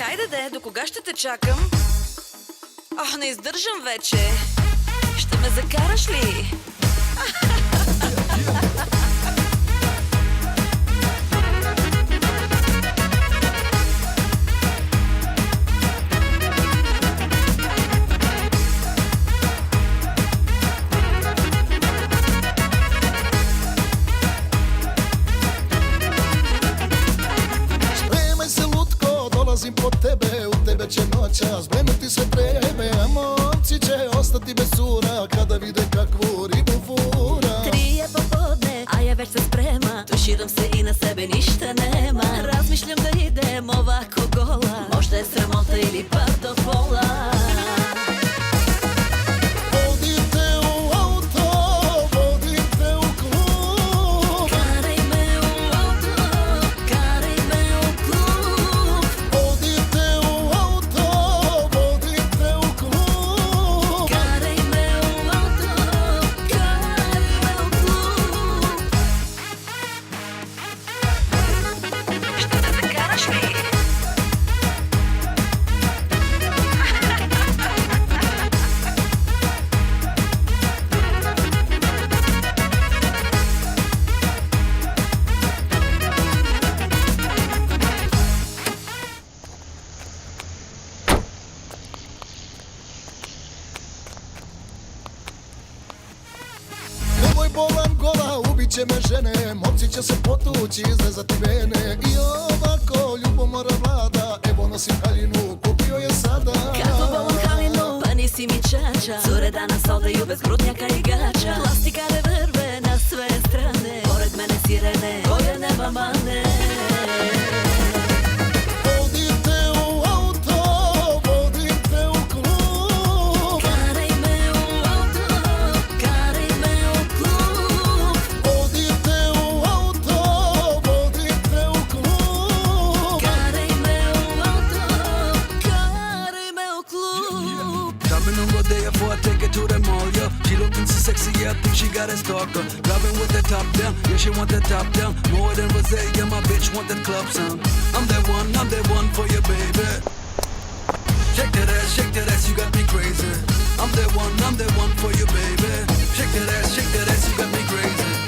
Хайде де, до кога ще те чакам? Ох, не издържам вече. Ще ме закараш ли? Dolazim po tebe, u tebe će noćas brenuti sve trebe. A momci će ostati bez sura kada vide kakvu ribu fura. 3 je popodne, a ja već se sprema. Tuširam se i na sebe ništa nema. Razmišljam da idem ovako gola. Možda je sramota ili pa do pola. Vodim te u auto, vodim te u klub. Karaj me u auto, karaj me u klub. Vodim te u auto, vodim te u klub. Karaj me u auto, karaj me u klub. Ще ме закараш ли? Nemoj bolam gola, ubit će me žene. Momci će se potući, izrezati vene. I ovako ljubomora vlada. Evo nosim haljinu, kupio je sada. Kako volim halinu, pa nisi mi čača. Cure danas odaju bez grudnjaka i gača. Plastikare vrbe na sve strane. Pored mene sirene, koje nema mane. Vodim te u auto, vodim te u klub. Karaj me u auto, karaj me u klub. Vodim te u auto, vodim te u klub. Karaj me u auto, karaj me u klub. Driving on Rodeo before I take her to the mall, yeah. She looking so sexy, yeah, I think she got a stalker. Driving with the top down, yeah, she want the top down. More than rosé, yeah, my bitch want that club sound. I'm that one for you, baby. Shake that ass, you got me crazy. I'm that one for you, baby. Shake that ass, you got me crazy.